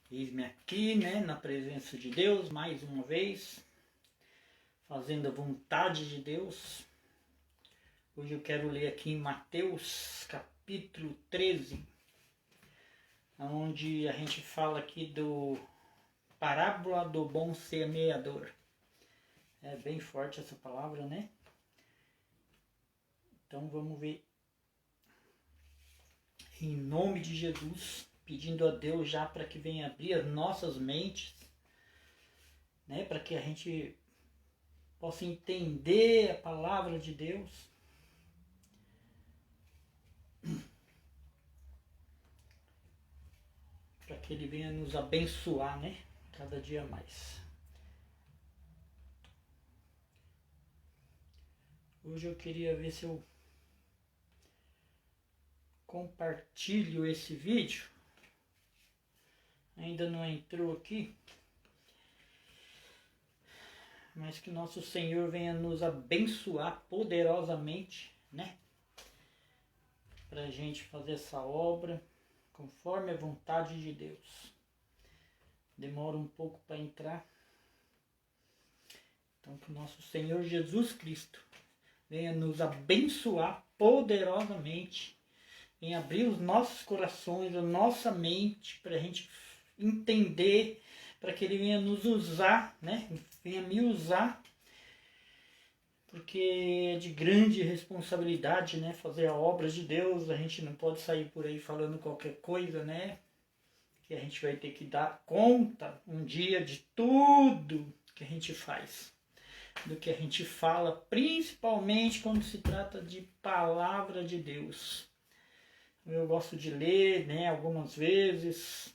Eis-me aqui, né, na presença de Deus, mais uma vez, fazendo a vontade de Deus. Hoje eu quero ler aqui em Mateus, capítulo 13, onde a gente fala aqui do parábola do bom semeador. É bem forte essa palavra, né? Então vamos ver. Em nome de Jesus, pedindo a Deus já para que venha abrir as nossas mentes, né, para que a gente possa entender a palavra de Deus. Para que Ele venha nos abençoar, né, cada dia mais. Hoje eu queria ver se eu compartilho esse vídeo. Ainda não entrou aqui. Mas que nosso Senhor venha nos abençoar poderosamente, né? Para a gente fazer essa obra conforme a vontade de Deus. Demora um pouco para entrar. Então que o nosso Senhor Jesus Cristo venha nos abençoar poderosamente, em abrir os nossos corações, a nossa mente, para a gente entender, para que Ele venha nos usar, né? Venha me usar, porque é de grande responsabilidade, né? Fazer a obra de Deus. A gente não pode sair por aí falando qualquer coisa, né? Que a gente vai ter que dar conta um dia de tudo que a gente faz, do que a gente fala, principalmente quando se trata de palavra de Deus. Eu gosto de ler, né, algumas vezes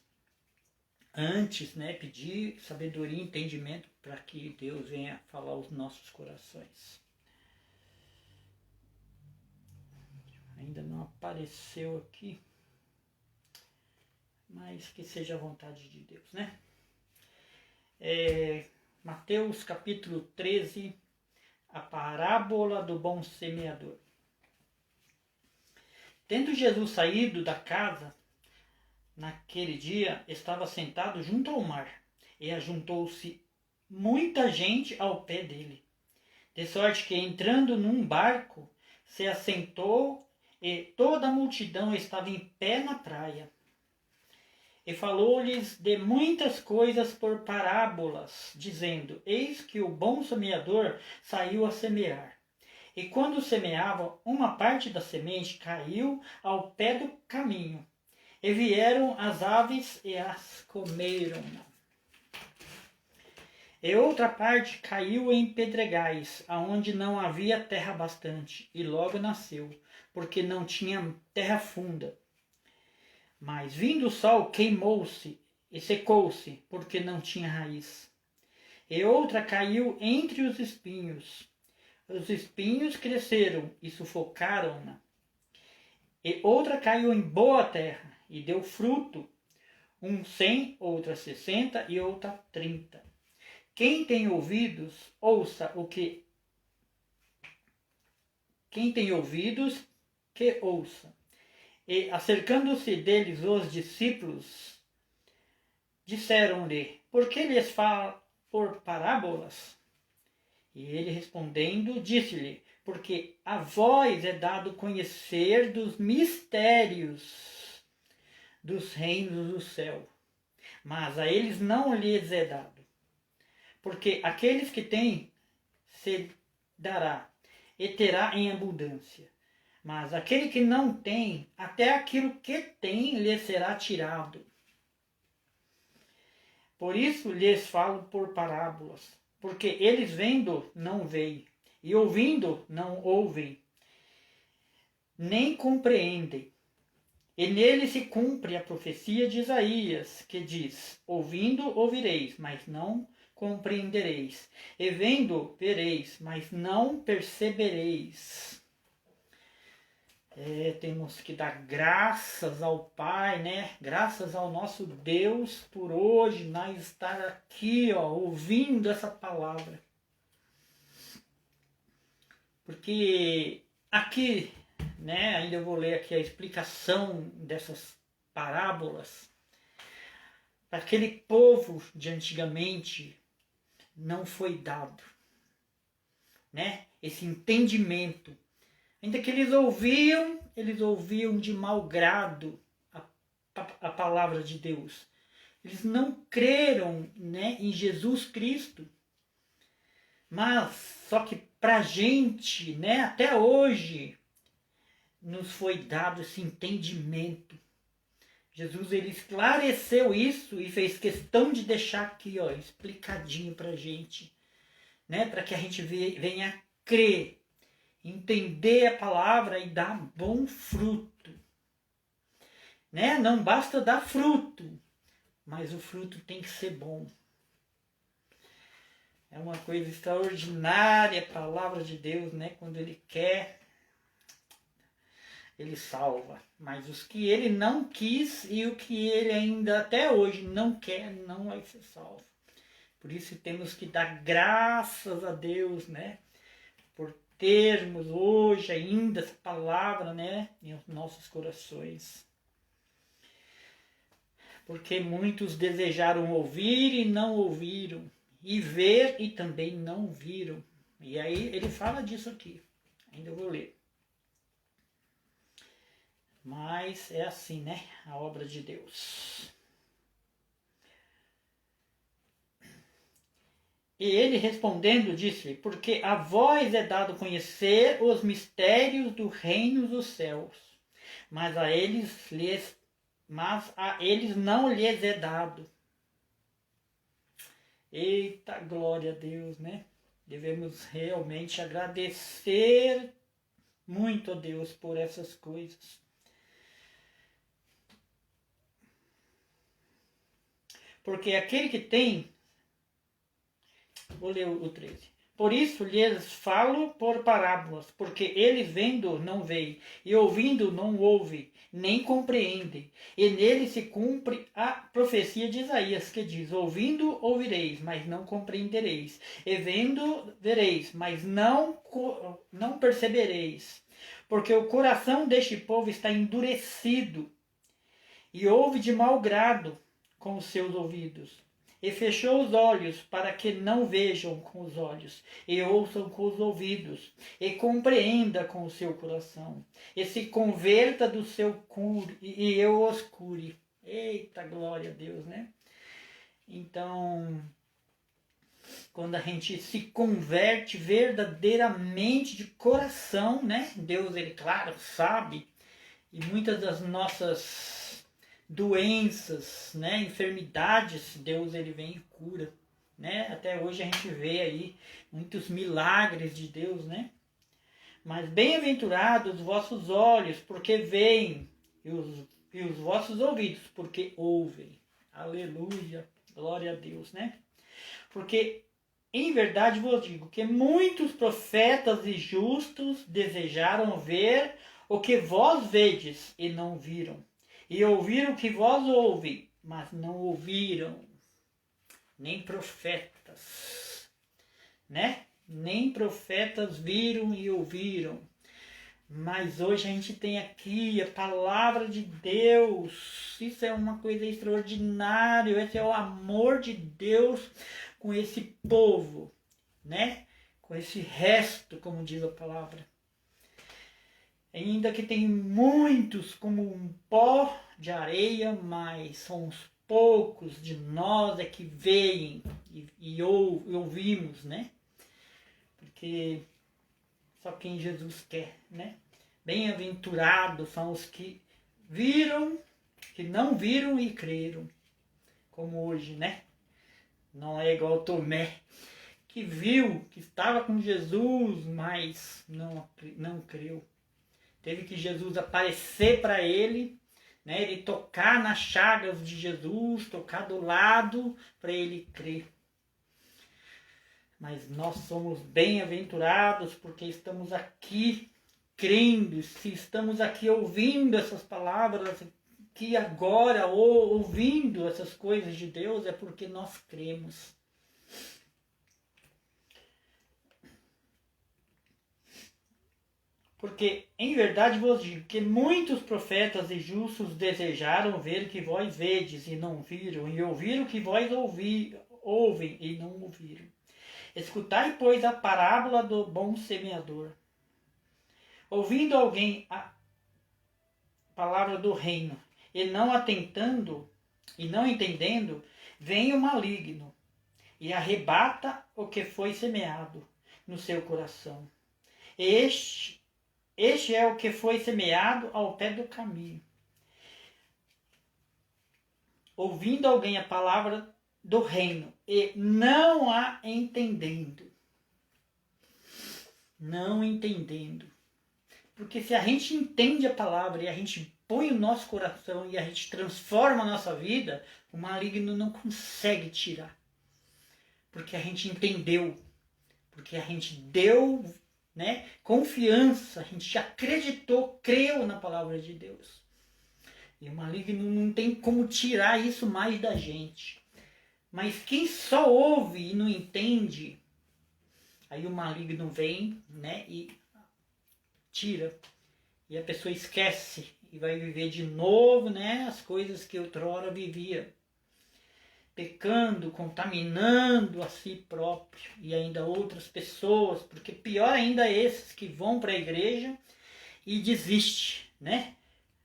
antes, né, pedir sabedoria e entendimento para que Deus venha falar aos nossos corações. Ainda não apareceu aqui, mas que seja a vontade de Deus, né? Mateus capítulo 13, a parábola do bom semeador. Tendo Jesus saído da casa, naquele dia estava sentado junto ao mar, e ajuntou-se muita gente ao pé dele, de sorte que, entrando num barco, se assentou, e toda a multidão estava em pé na praia. E falou-lhes de muitas coisas por parábolas, dizendo: Eis que o bom semeador saiu a semear. E quando semeava, uma parte da semente caiu ao pé do caminho, e vieram as aves e as comeram. E outra parte caiu em pedregais, aonde não havia terra bastante, e logo nasceu, porque não tinha terra funda. Mas vindo o sol, queimou-se e secou-se, porque não tinha raiz. E outra caiu entre os espinhos. Os espinhos cresceram e sufocaram-na. E outra caiu em boa terra e deu fruto, 100, outra 60 e outra 30. Quem tem ouvidos, ouça o que... Quem tem ouvidos, que ouça. E, acercando-se deles os discípulos, disseram-lhe: Por que lhes fala por parábolas? E ele, respondendo, disse-lhe: Porque a vós é dado conhecer dos mistérios dos reinos do céu, mas a eles não lhes é dado. Porque aqueles que têm se dará e terá em abundância. Mas aquele que não tem, até aquilo que tem lhe será tirado. Por isso lhes falo por parábolas, porque eles vendo não veem, e ouvindo não ouvem, nem compreendem. E nele se cumpre a profecia de Isaías, que diz: Ouvindo ouvireis, mas não compreendereis, e vendo vereis, mas não percebereis. Temos que dar graças ao Pai, né? Graças ao nosso Deus por hoje nós estar aqui, ó, ouvindo essa palavra. Porque aqui, né, ainda eu vou ler aqui a explicação dessas parábolas. para aquele povo de antigamente não foi dado, né? Esse entendimento. Ainda que eles ouviam de mau grado a palavra de Deus. Eles não creram, né, em Jesus Cristo. Mas só que para a gente, né, até hoje, nos foi dado esse entendimento. Jesus, ele esclareceu isso e fez questão de deixar aqui, ó, explicadinho para a gente, né, para que a gente venha crer, entender a palavra e dar bom fruto, né? Não basta dar fruto, mas o fruto tem que ser bom. É uma coisa extraordinária a palavra de Deus, né? Quando Ele quer, Ele salva. Mas os que Ele não quis e o que Ele ainda até hoje não quer, não vai ser salvo. Por isso temos que dar graças a Deus, né? Por termos hoje ainda essa palavra, né? Em nossos corações. Porque muitos desejaram ouvir e não ouviram. E ver e também não viram. E aí ele fala disso aqui. Ainda vou ler. Mas é assim, né? A obra de Deus. E ele respondendo disse: porque a vós é dado conhecer os mistérios do reino dos céus, mas a eles não lhes é dado. Eita, glória a Deus, né? Devemos realmente agradecer muito a Deus por essas coisas. Porque aquele que tem... Vou ler o 13. Por isso lhes falo por parábolas, porque eles vendo não veem, e ouvindo não ouvem, nem compreendem. E nele se cumpre a profecia de Isaías, que diz: ouvindo ouvireis, mas não compreendereis, e vendo vereis, mas não percebereis. Porque o coração deste povo está endurecido, e ouve de mau grado com os seus ouvidos. E fechou os olhos para que não vejam com os olhos, e ouçam com os ouvidos, e compreenda com o seu coração, e se converta do seu cure, e eu os cure. Eita, glória a Deus, né? Então, quando a gente se converte verdadeiramente de coração, né? Deus, ele, claro, sabe, e muitas das nossas doenças, né, enfermidades, Deus ele vem e cura, né? Até hoje a gente vê aí muitos milagres de Deus, né? Mas bem-aventurados os vossos olhos, porque veem, e os vossos ouvidos, porque ouvem. Aleluia, glória a Deus, né? Porque em verdade vos digo que muitos profetas e justos desejaram ver o que vós vedes e não viram. E ouviram o que vós ouvem, mas não ouviram. Nem profetas, né? Nem profetas viram e ouviram. Mas hoje a gente tem aqui a palavra de Deus. Isso é uma coisa extraordinária. Esse é o amor de Deus com esse povo, né? Com esse resto, como diz a palavra. Ainda que tem muitos como um pó de areia, mas são os poucos de nós é que veem e ouvimos, né? Porque só quem Jesus quer, né? Bem-aventurados são os que viram, que não viram e creram, como hoje, né? Não é igual Tomé, que viu, que estava com Jesus, mas não creu. Teve que Jesus aparecer para ele, né? Ele tocar nas chagas de Jesus, tocar do lado para ele crer. Mas nós somos bem-aventurados porque estamos aqui crendo, se estamos aqui ouvindo essas palavras, que agora, ouvindo essas coisas de Deus, é porque nós cremos. Porque em verdade vos digo que muitos profetas e justos desejaram ver o que vós vedes e não viram, e ouvir o que vós ouvem e não ouviram. Escutai, pois, a parábola do bom semeador. Ouvindo alguém a palavra do reino, e não atentando, e não entendendo, vem o maligno, e arrebata o que foi semeado no seu coração. Este é o que foi semeado ao pé do caminho. Ouvindo alguém a palavra do reino, e não a entendendo. Não entendendo. Porque se a gente entende a palavra e a gente põe o nosso coração e a gente transforma a nossa vida, o maligno não consegue tirar. Porque a gente entendeu. Porque a gente deu, né, confiança, a gente acreditou, creu na palavra de Deus. E o maligno não tem como tirar isso mais da gente. Mas quem só ouve e não entende, aí o maligno vem, né, e tira. E a pessoa esquece e vai viver de novo, né, as coisas que outrora vivia. Pecando, contaminando a si próprio e ainda outras pessoas, porque pior ainda esses que vão para a igreja e desistem, né?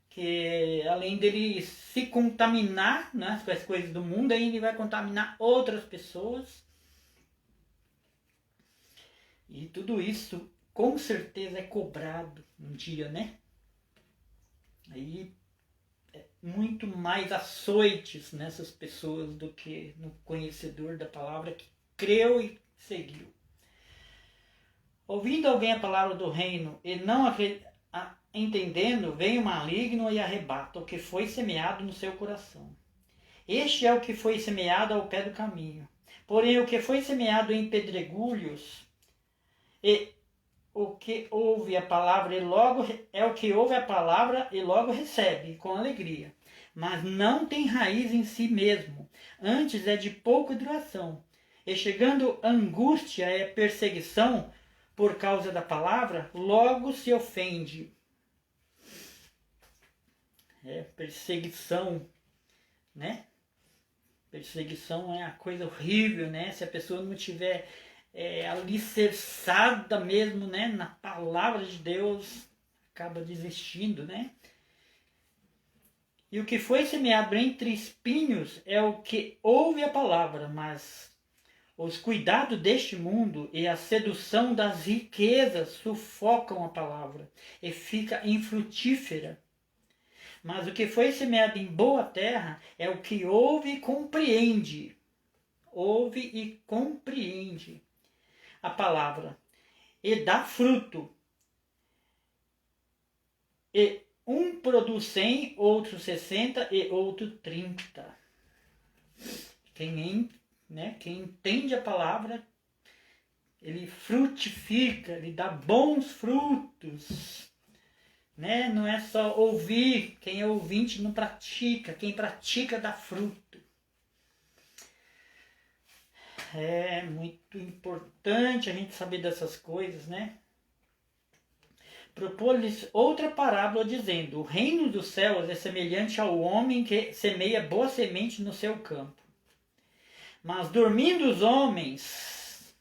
Que além dele se contaminar, né, com as coisas do mundo, ainda ele vai contaminar outras pessoas. E tudo isso com certeza é cobrado um dia, né? Aí muito mais açoites nessas pessoas do que no conhecedor da palavra que creu e seguiu. Ouvindo alguém a palavra do reino e não entendendo, vem o maligno e arrebata o que foi semeado no seu coração. Este é o que foi semeado ao pé do caminho. Porém, o que foi semeado em pedregulhos e o que ouve a palavra e logo é o que ouve a palavra e logo recebe com alegria, mas não tem raiz em si mesmo, antes é de pouca duração. E chegando a angústia e a perseguição por causa da palavra, logo se ofende. Perseguição, né? Perseguição é uma coisa horrível, né? Se a pessoa não tiver alicerçada mesmo, né, na palavra de Deus, acaba desistindo, né? E o que foi semeado entre espinhos é o que ouve a palavra, mas os cuidados deste mundo e a sedução das riquezas sufocam a palavra e fica infrutífera. Mas o que foi semeado em boa terra é o que ouve e compreende. Ouve e compreende a palavra e dá fruto. E um produz 100, outro 60 e outro 30. Quem entende a palavra, ele frutifica, ele dá bons frutos. Né? Não é só ouvir, quem é ouvinte não pratica, quem pratica dá fruto. É muito importante a gente saber dessas coisas, né? Propôs-lhes outra parábola dizendo: o reino dos céus é semelhante ao homem que semeia boa semente no seu campo. Mas dormindo os homens,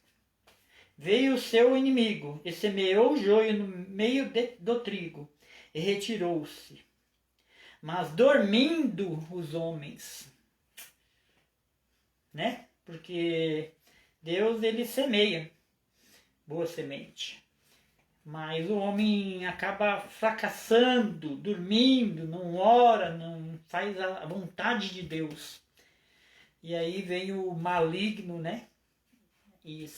veio o seu inimigo e semeou o joio no meio do trigo e retirou-se. Mas dormindo os homens, né? Porque Deus, ele semeia boa semente. Mas o homem acaba fracassando, dormindo, não ora, não faz a vontade de Deus. E aí vem o maligno, né? E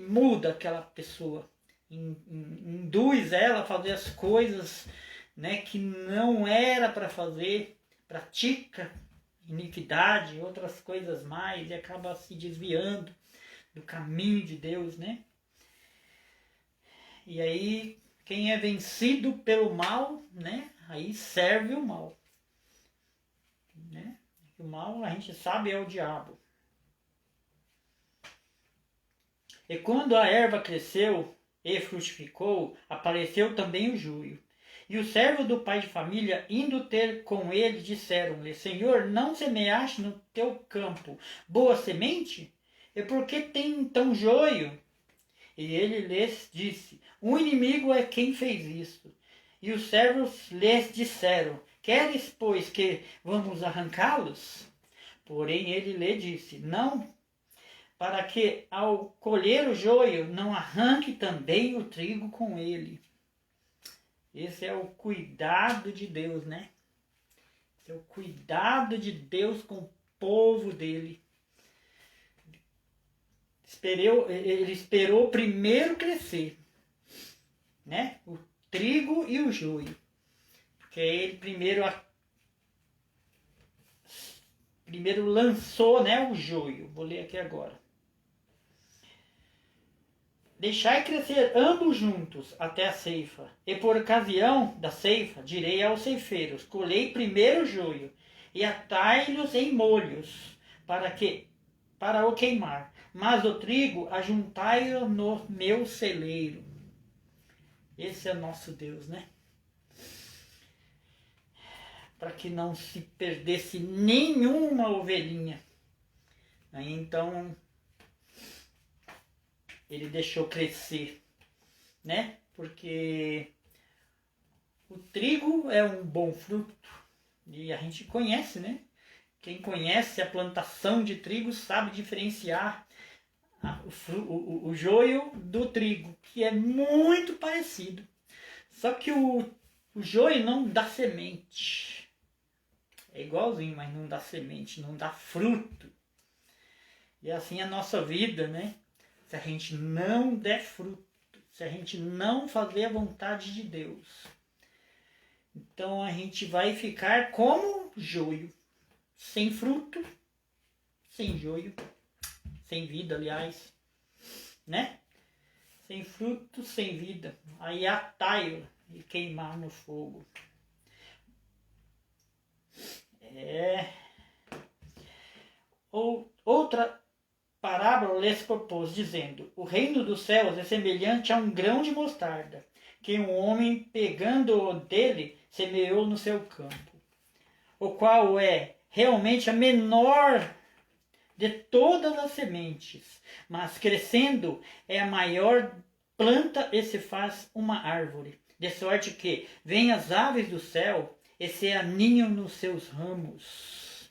muda aquela pessoa. Induz ela a fazer as coisas, né, que não era para fazer, pratica iniquidade, outras coisas mais, e acaba se desviando do caminho de Deus, né? E aí, quem é vencido pelo mal, né? Aí serve o mal. Né? O mal, a gente sabe, é o diabo. E quando a erva cresceu e frutificou, apareceu também o joio. E o servo do pai de família, indo ter com ele, disseram-lhe: Senhor, não semeaste no teu campo boa semente? E por que tem então joio? E ele lhes disse: O inimigo é quem fez isto. E os servos lhes disseram: Queres, pois, que vamos arrancá-los? Porém ele lhe disse: Não, para que ao colher o joio não arranque também o trigo com ele. Esse é o cuidado de Deus, né? Esse é o cuidado de Deus com o povo dele. Ele esperou primeiro crescer, né? O trigo e o joio. Porque ele primeiro lançou, né, o joio. Vou ler aqui agora. Deixai crescer ambos juntos até a ceifa, e por ocasião da ceifa direi aos ceifeiros: colhei primeiro o joio, e atai-los em molhos, para o queimar, mas o trigo ajuntai-o no meu celeiro. Esse é nosso Deus, né? Para que não se perdesse nenhuma ovelhinha. Aí então ele deixou crescer, né? Porque o trigo é um bom fruto e a gente conhece, né? Quem conhece a plantação de trigo sabe diferenciar o joio do trigo, que é muito parecido. Só que o joio não dá semente. É igualzinho, mas não dá semente, não dá fruto. E assim é a nossa vida, né? Se a gente não der fruto, se a gente não fazer a vontade de Deus, então a gente vai ficar como joio, sem fruto, sem joio, sem vida, aliás, né? Sem fruto, sem vida. Aí atai-o e queimar no fogo. Outra parábola lhes propôs, dizendo: O reino dos céus é semelhante a um grão de mostarda, que um homem, pegando-o dele, semeou no seu campo, o qual é realmente a menor de todas as sementes, mas crescendo é a maior planta e se faz uma árvore, de sorte que vêm as aves do céu e se aninham nos seus ramos.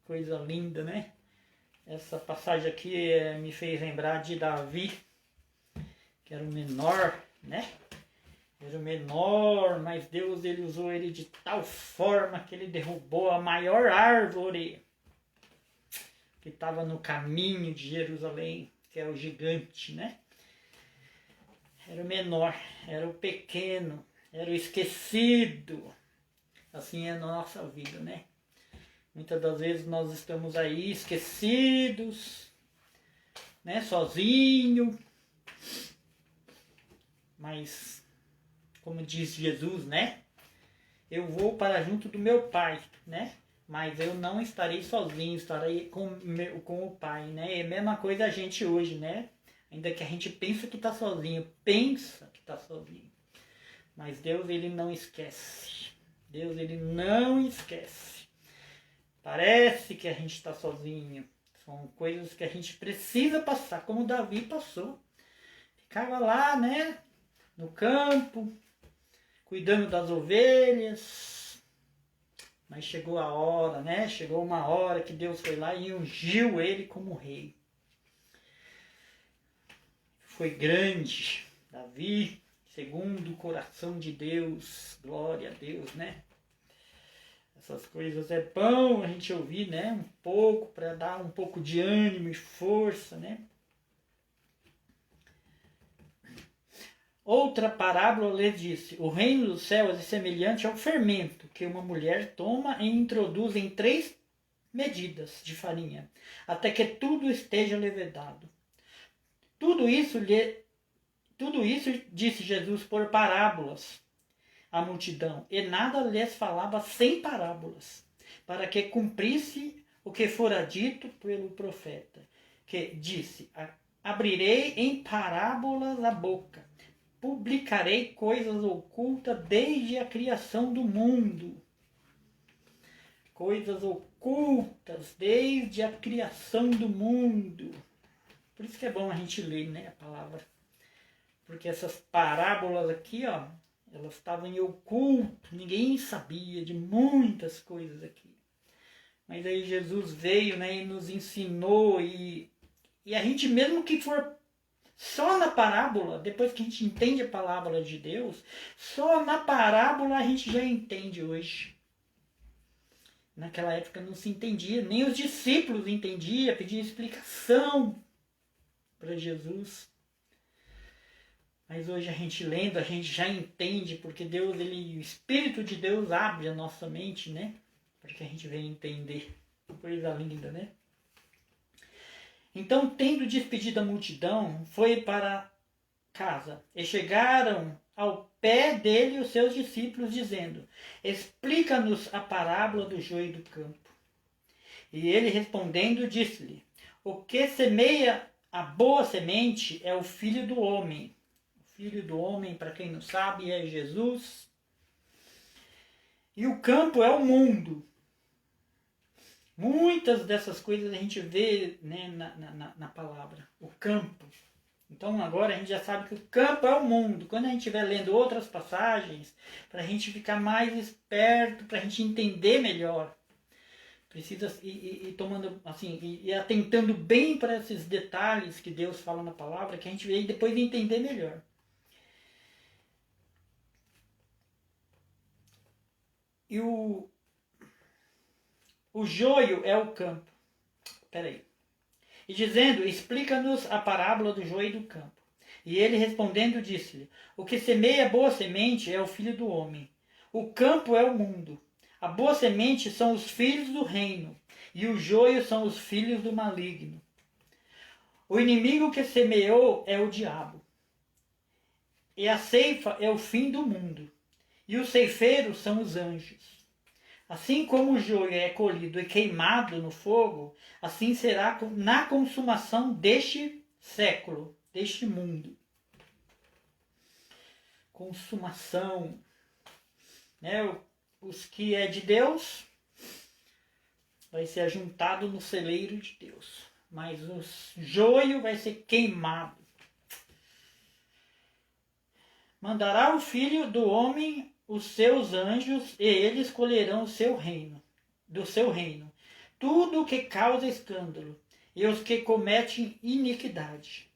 Coisa linda, né? Essa passagem aqui me fez lembrar de Davi, que era o menor, né? Era o menor, mas Deus ele usou ele de tal forma que ele derrubou a maior árvore que estava no caminho de Jerusalém, que é o gigante, né? Era o menor, era o pequeno, era o esquecido. Assim é a nossa vida, né? Muitas das vezes nós estamos aí esquecidos, né? Sozinho. Mas, como diz Jesus, né? Eu vou para junto do meu Pai, né? Mas eu não estarei sozinho, estarei com o Pai, né? É a mesma coisa a gente hoje, né? Ainda que a gente pensa que está sozinho, mas Deus ele não esquece. Deus ele não esquece. Parece que a gente está sozinho. São coisas que a gente precisa passar, como Davi passou. Ficava lá, né? No campo, cuidando das ovelhas. Mas chegou a hora, né? Chegou uma hora que Deus foi lá e ungiu ele como rei. Foi grande, Davi, segundo o coração de Deus. Glória a Deus, né? Essas coisas é bom a gente ouvir, né? Um pouco, para dar um pouco de ânimo e força, né? Outra parábola lhe disse: O reino dos céus é semelhante ao fermento que uma mulher toma e introduz em 3 medidas de farinha, até que tudo esteja levedado. Tudo isso disse Jesus por parábolas à multidão, e nada lhes falava sem parábolas, para que cumprisse o que fora dito pelo profeta, que disse: abrirei em parábolas a boca, publicarei coisas ocultas desde a criação do mundo. Coisas ocultas desde a criação do mundo. Por isso que é bom a gente ler, né, a palavra. Porque essas parábolas aqui, ó, elas estavam em oculto, ninguém sabia de muitas coisas aqui. Mas aí Jesus veio, né, e nos ensinou, e a gente mesmo que for só na parábola, depois que a gente entende a palavra de Deus, só na parábola a gente já entende hoje. Naquela época não se entendia, nem os discípulos entendiam, pediam explicação para Jesus. Mas hoje a gente lendo, a gente já entende, porque Deus, o Espírito de Deus abre a nossa mente, né? Para que a gente venha entender. Coisa linda, né? Então, tendo despedido a multidão, foi para casa. E chegaram ao pé dele os seus discípulos, dizendo: explica-nos a parábola do joio e do campo. E ele respondendo, disse-lhe: o que semeia a boa semente é o Filho do Homem. O Filho do Homem, para quem não sabe, é Jesus. E o campo é o mundo. Muitas dessas coisas a gente vê, né, na palavra. O campo. Então agora a gente já sabe que o campo é o mundo. Quando a gente estiver lendo outras passagens, para a gente ficar mais esperto, para a gente entender melhor, precisa ir tomando assim, e atentando bem para esses detalhes que Deus fala na palavra, que a gente vai depois entender melhor. E o joio é o campo. Peraí. E dizendo, explica-nos a parábola do joio e do campo. E ele respondendo disse-lhe: o que semeia boa semente é o Filho do Homem. O campo é o mundo. A boa semente são os filhos do reino, e o joio são os filhos do maligno. O inimigo que semeou é o diabo. E a ceifa é o fim do mundo. E os ceifeiros são os anjos. Assim como o joio é colhido e queimado no fogo, assim será na consumação deste século, deste mundo. Consumação. Né? Os que é de Deus vai ser ajuntado no celeiro de Deus. Mas o joio vai ser queimado. Mandará o Filho do Homem os seus anjos, e eles colherão o seu reino, do seu reino, tudo o que causa escândalo, e os que cometem iniquidade.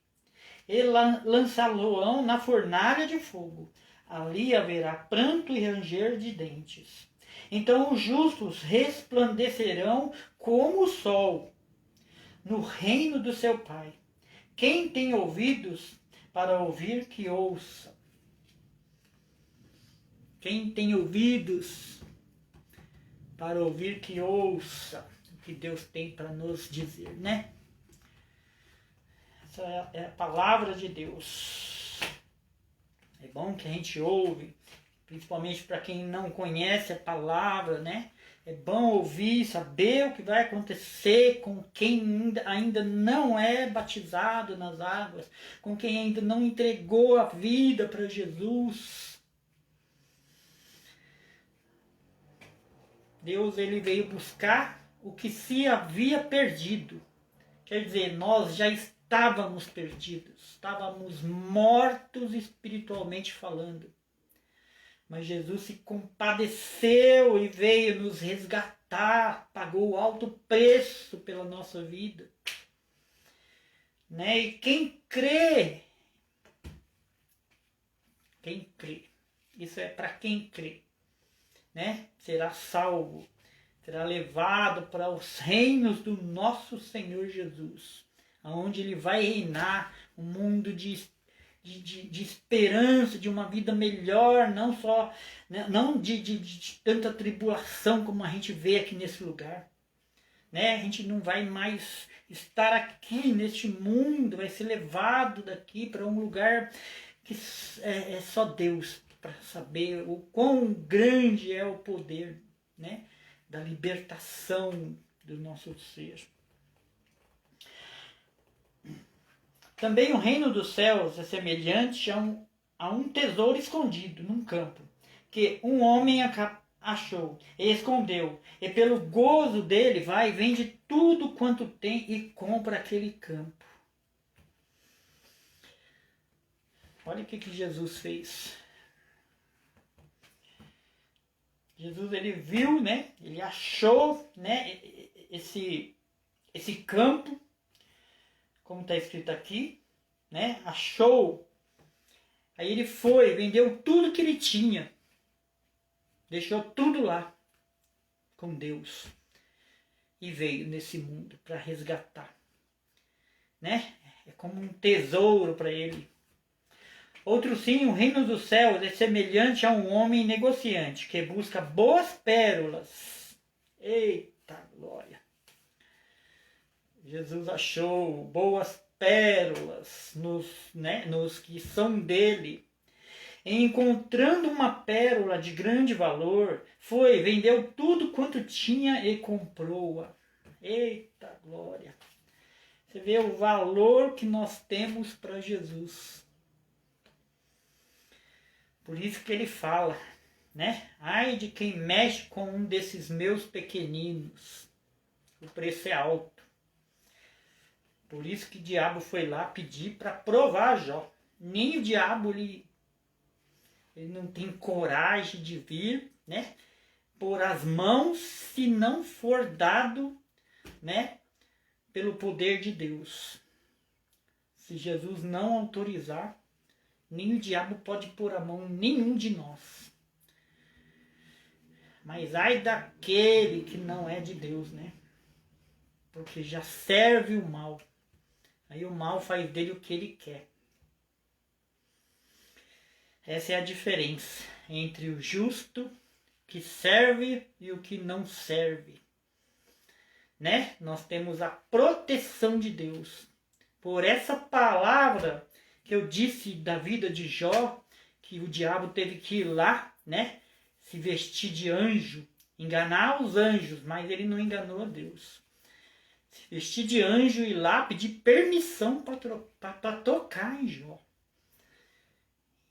E lançá-lo-ão na fornalha de fogo. Ali haverá pranto e ranger de dentes. Então os justos resplandecerão como o sol no reino do seu Pai. Quem tem ouvidos para ouvir, que ouça. Quem tem ouvidos para ouvir, que ouça o que Deus tem para nos dizer, né? Essa é a palavra de Deus. É bom que a gente ouve, principalmente para quem não conhece a palavra, né? É bom ouvir, saber o que vai acontecer com quem ainda não é batizado nas águas, com quem ainda não entregou a vida para Jesus. Deus, ele veio buscar o que se havia perdido. Quer dizer, nós já estávamos perdidos, estávamos mortos espiritualmente falando. Mas Jesus se compadeceu e veio nos resgatar, pagou alto preço pela nossa vida. Né? E quem crê, isso é para quem crê, né? Será salvo, será levado para os reinos do nosso Senhor Jesus, onde ele vai reinar um mundo de esperança, de uma vida melhor, não só, né, não de tanta tribulação como a gente vê aqui nesse lugar. Né? A gente não vai mais estar aqui neste mundo, vai ser levado daqui para um lugar que é só Deus para saber o quão grande é o poder, né, da libertação do nosso ser. Também o reino dos céus é semelhante a um tesouro escondido num campo, que um homem achou e escondeu, e pelo gozo dele vai e vende tudo quanto tem e compra aquele campo. Olha o que Jesus fez. Jesus, ele viu, né? Ele achou, né? Esse campo, como está escrito aqui, né? Achou. Aí ele foi, vendeu tudo que ele tinha. Deixou tudo lá com Deus. E veio nesse mundo para resgatar. Né? É como um tesouro para ele. Outro sim, o reino dos céus é semelhante a um homem negociante que busca boas pérolas. Eita glória! Jesus achou boas pérolas nos que são dele. Encontrando uma pérola de grande valor, foi, vendeu tudo quanto tinha e comprou-a. Eita glória! Você vê o valor que nós temos para Jesus. Por isso que ele fala, né? Ai de quem mexe com um desses meus pequeninos. O preço é alto. Por isso que o diabo foi lá pedir para provar Jó. Nem o diabo, ele não tem coragem de vir, né? Pôr as mãos se não for dado, né? Pelo poder de Deus. Se Jesus não autorizar, nem o diabo pode pôr a mão em nenhum de nós. Mas ai daquele que não é de Deus, né? Porque já serve o mal. Aí o mal faz dele o que ele quer. Essa é a diferença entre o justo que serve e o que não serve. Né? Nós temos a proteção de Deus. Por essa palavra que eu disse da vida de Jó, que o diabo teve que ir lá, né? Se vestir de anjo, enganar os anjos, mas ele não enganou a Deus. Se vestir de anjo e ir lá pedir permissão para tocar em Jó.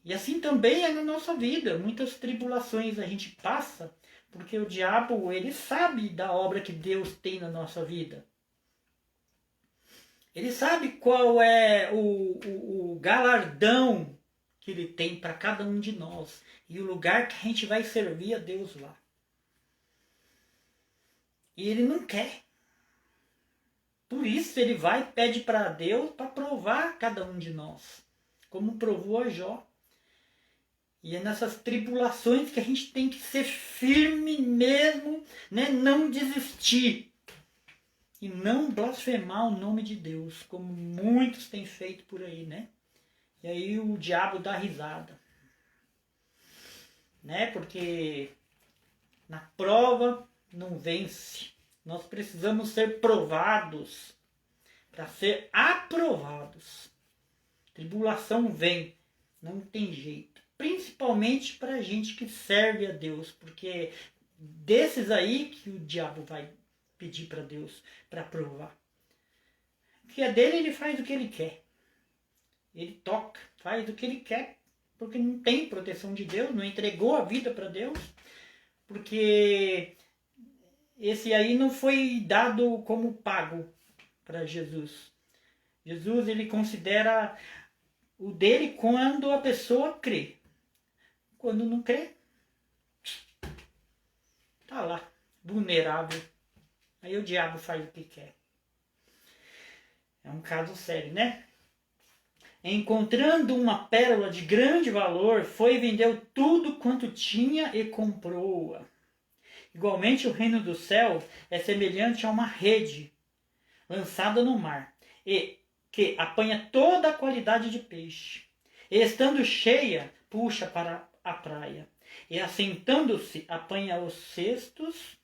E assim também é na nossa vida. Muitas tribulações a gente passa porque o diabo, ele sabe da obra que Deus tem na nossa vida. Ele sabe qual é o galardão que ele tem para cada um de nós. E o lugar que a gente vai servir a Deus lá. E ele não quer. Por isso ele vai e pede para Deus para provar cada um de nós. Como provou a Jó. E é nessas tribulações que a gente tem que ser firme mesmo, né? Não desistir. E não blasfemar o nome de Deus, como muitos têm feito por aí, né? E aí o diabo dá risada. Né? Porque na prova não vence. Nós precisamos ser provados para ser aprovados. Tribulação vem, não tem jeito. Principalmente para a gente que serve a Deus, porque desses aí que o diabo vai pedir para Deus para provar. Porque é dele, ele faz o que ele quer. Ele toca, faz o que ele quer, porque não tem proteção de Deus, não entregou a vida para Deus, porque esse aí não foi dado como pago para Jesus. Jesus, ele considera o dele quando a pessoa crê. Quando não crê, tá lá, vulnerável. Aí o diabo faz o que quer. É um caso sério, né? Encontrando uma pérola de grande valor, foi e vendeu tudo quanto tinha e comprou-a. Igualmente o reino do céu é semelhante a uma rede lançada no mar, e que apanha toda a qualidade de peixe. E estando cheia, puxa para a praia. E assentando-se, apanha os cestos,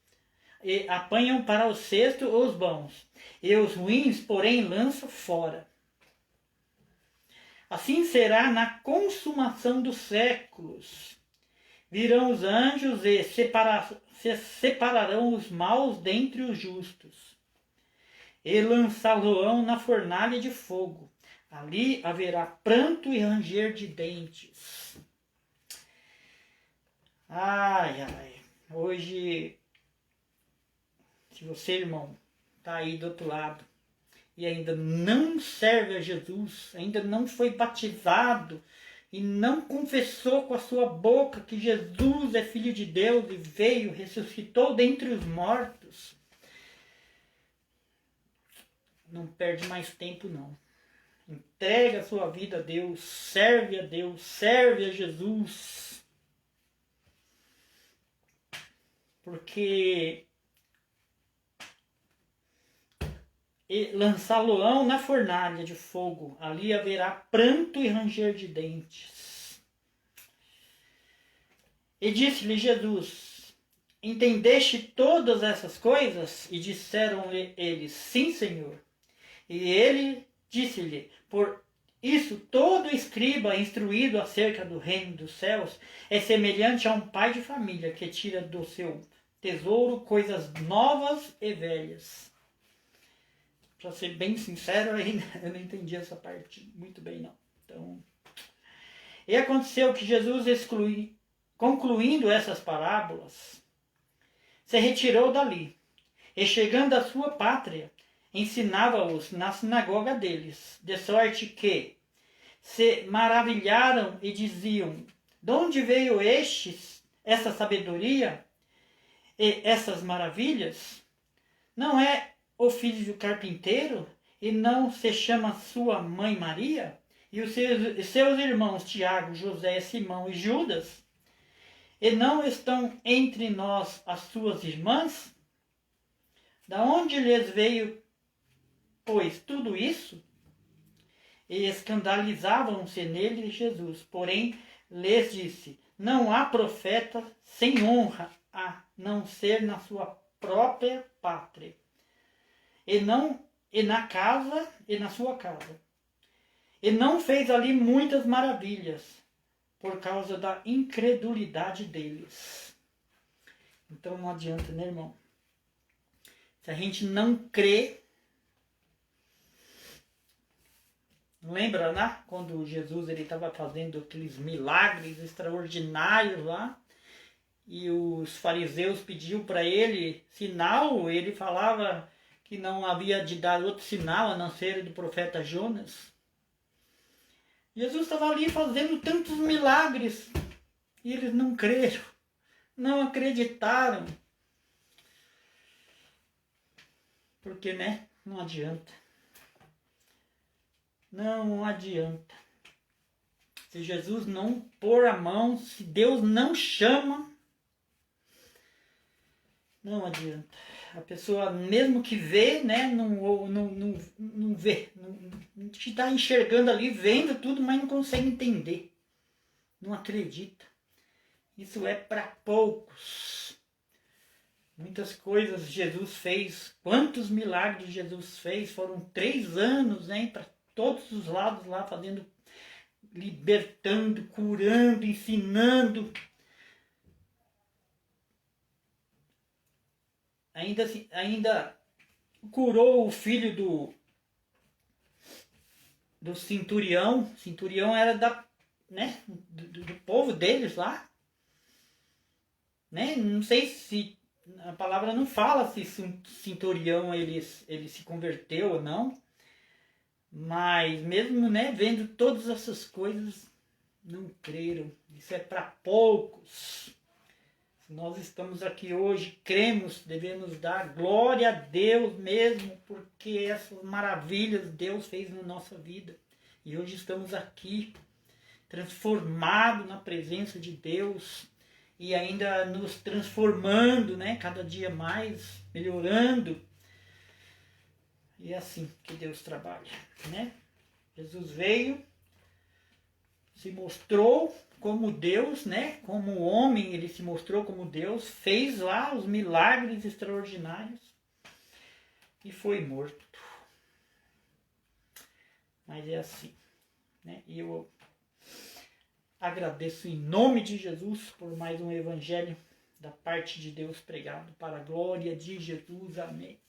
e apanham para o cesto os bons, e os ruins, porém, lança fora. Assim será na consumação dos séculos. Virão os anjos e se separarão os maus dentre os justos, e lançá-lo-ão na fornalha de fogo. Ali haverá pranto e ranger de dentes. Ai, ai. Hoje, se você, irmão, está aí do outro lado e ainda não serve a Jesus, ainda não foi batizado e não confessou com a sua boca que Jesus é Filho de Deus e veio, ressuscitou dentre os mortos, não perde mais tempo não. Entrega a sua vida a Deus, serve a Jesus. Porque lançá-lo-ão na fornalha de fogo, ali haverá pranto e ranger de dentes. E disse-lhe Jesus: entendeste todas essas coisas? E disseram-lhe eles: sim, Senhor. E ele disse-lhe: por isso todo escriba instruído acerca do reino dos céus é semelhante a um pai de família que tira do seu tesouro coisas novas e velhas. Para ser bem sincero, eu não entendi essa parte muito bem não. Então, e aconteceu que Jesus, concluindo essas parábolas, se retirou dali, e chegando à sua pátria, ensinava-os na sinagoga deles, de sorte que se maravilharam e diziam: de onde veio essa sabedoria e essas maravilhas? Não é o filho do carpinteiro? E não se chama sua mãe Maria? E os seus irmãos Tiago, José, Simão e Judas? E não estão entre nós as suas irmãs? Da onde lhes veio, pois, tudo isso? E escandalizavam-se nele Jesus. Porém, lhes disse: não há profeta sem honra, a não ser na sua própria pátria, e na sua casa. E não fez ali muitas maravilhas, por causa da incredulidade deles. Então não adianta, né, irmão? Se a gente não crê. Lembra, né? Quando Jesus estava fazendo aqueles milagres extraordinários lá, e os fariseus pediam para ele sinal, ele falava que não havia de dar outro sinal a não ser do profeta Jonas. Jesus estava ali fazendo tantos milagres e eles não creram, não acreditaram. Porque, né? Não adianta. Não adianta. Se Jesus não pôr a mão, se Deus não chama, não adianta. A pessoa, mesmo que vê, né, não vê. Não está enxergando ali, vendo tudo, mas não consegue entender. Não acredita. Isso é para poucos. Muitas coisas Jesus fez. Quantos milagres Jesus fez? Foram 3 anos, né, para todos os lados lá, fazendo, libertando, curando, ensinando. Ainda curou o filho do centurião. O centurião era do povo deles lá. Né? Não sei se a palavra não fala se o centurião ele se converteu ou não. Mas mesmo, né, vendo todas essas coisas, não creram. Isso é para poucos. Se nós estamos aqui hoje, cremos, devemos dar glória a Deus mesmo, porque essas maravilhas Deus fez na nossa vida. E hoje estamos aqui, transformados na presença de Deus, e ainda nos transformando, né, cada dia mais, melhorando. E é assim que Deus trabalha, né? Jesus veio, se mostrou como Deus, né? Como homem, ele se mostrou como Deus, fez lá os milagres extraordinários e foi morto. Mas é assim, né? E eu agradeço em nome de Jesus por mais um evangelho da parte de Deus pregado para a glória de Jesus. Amém.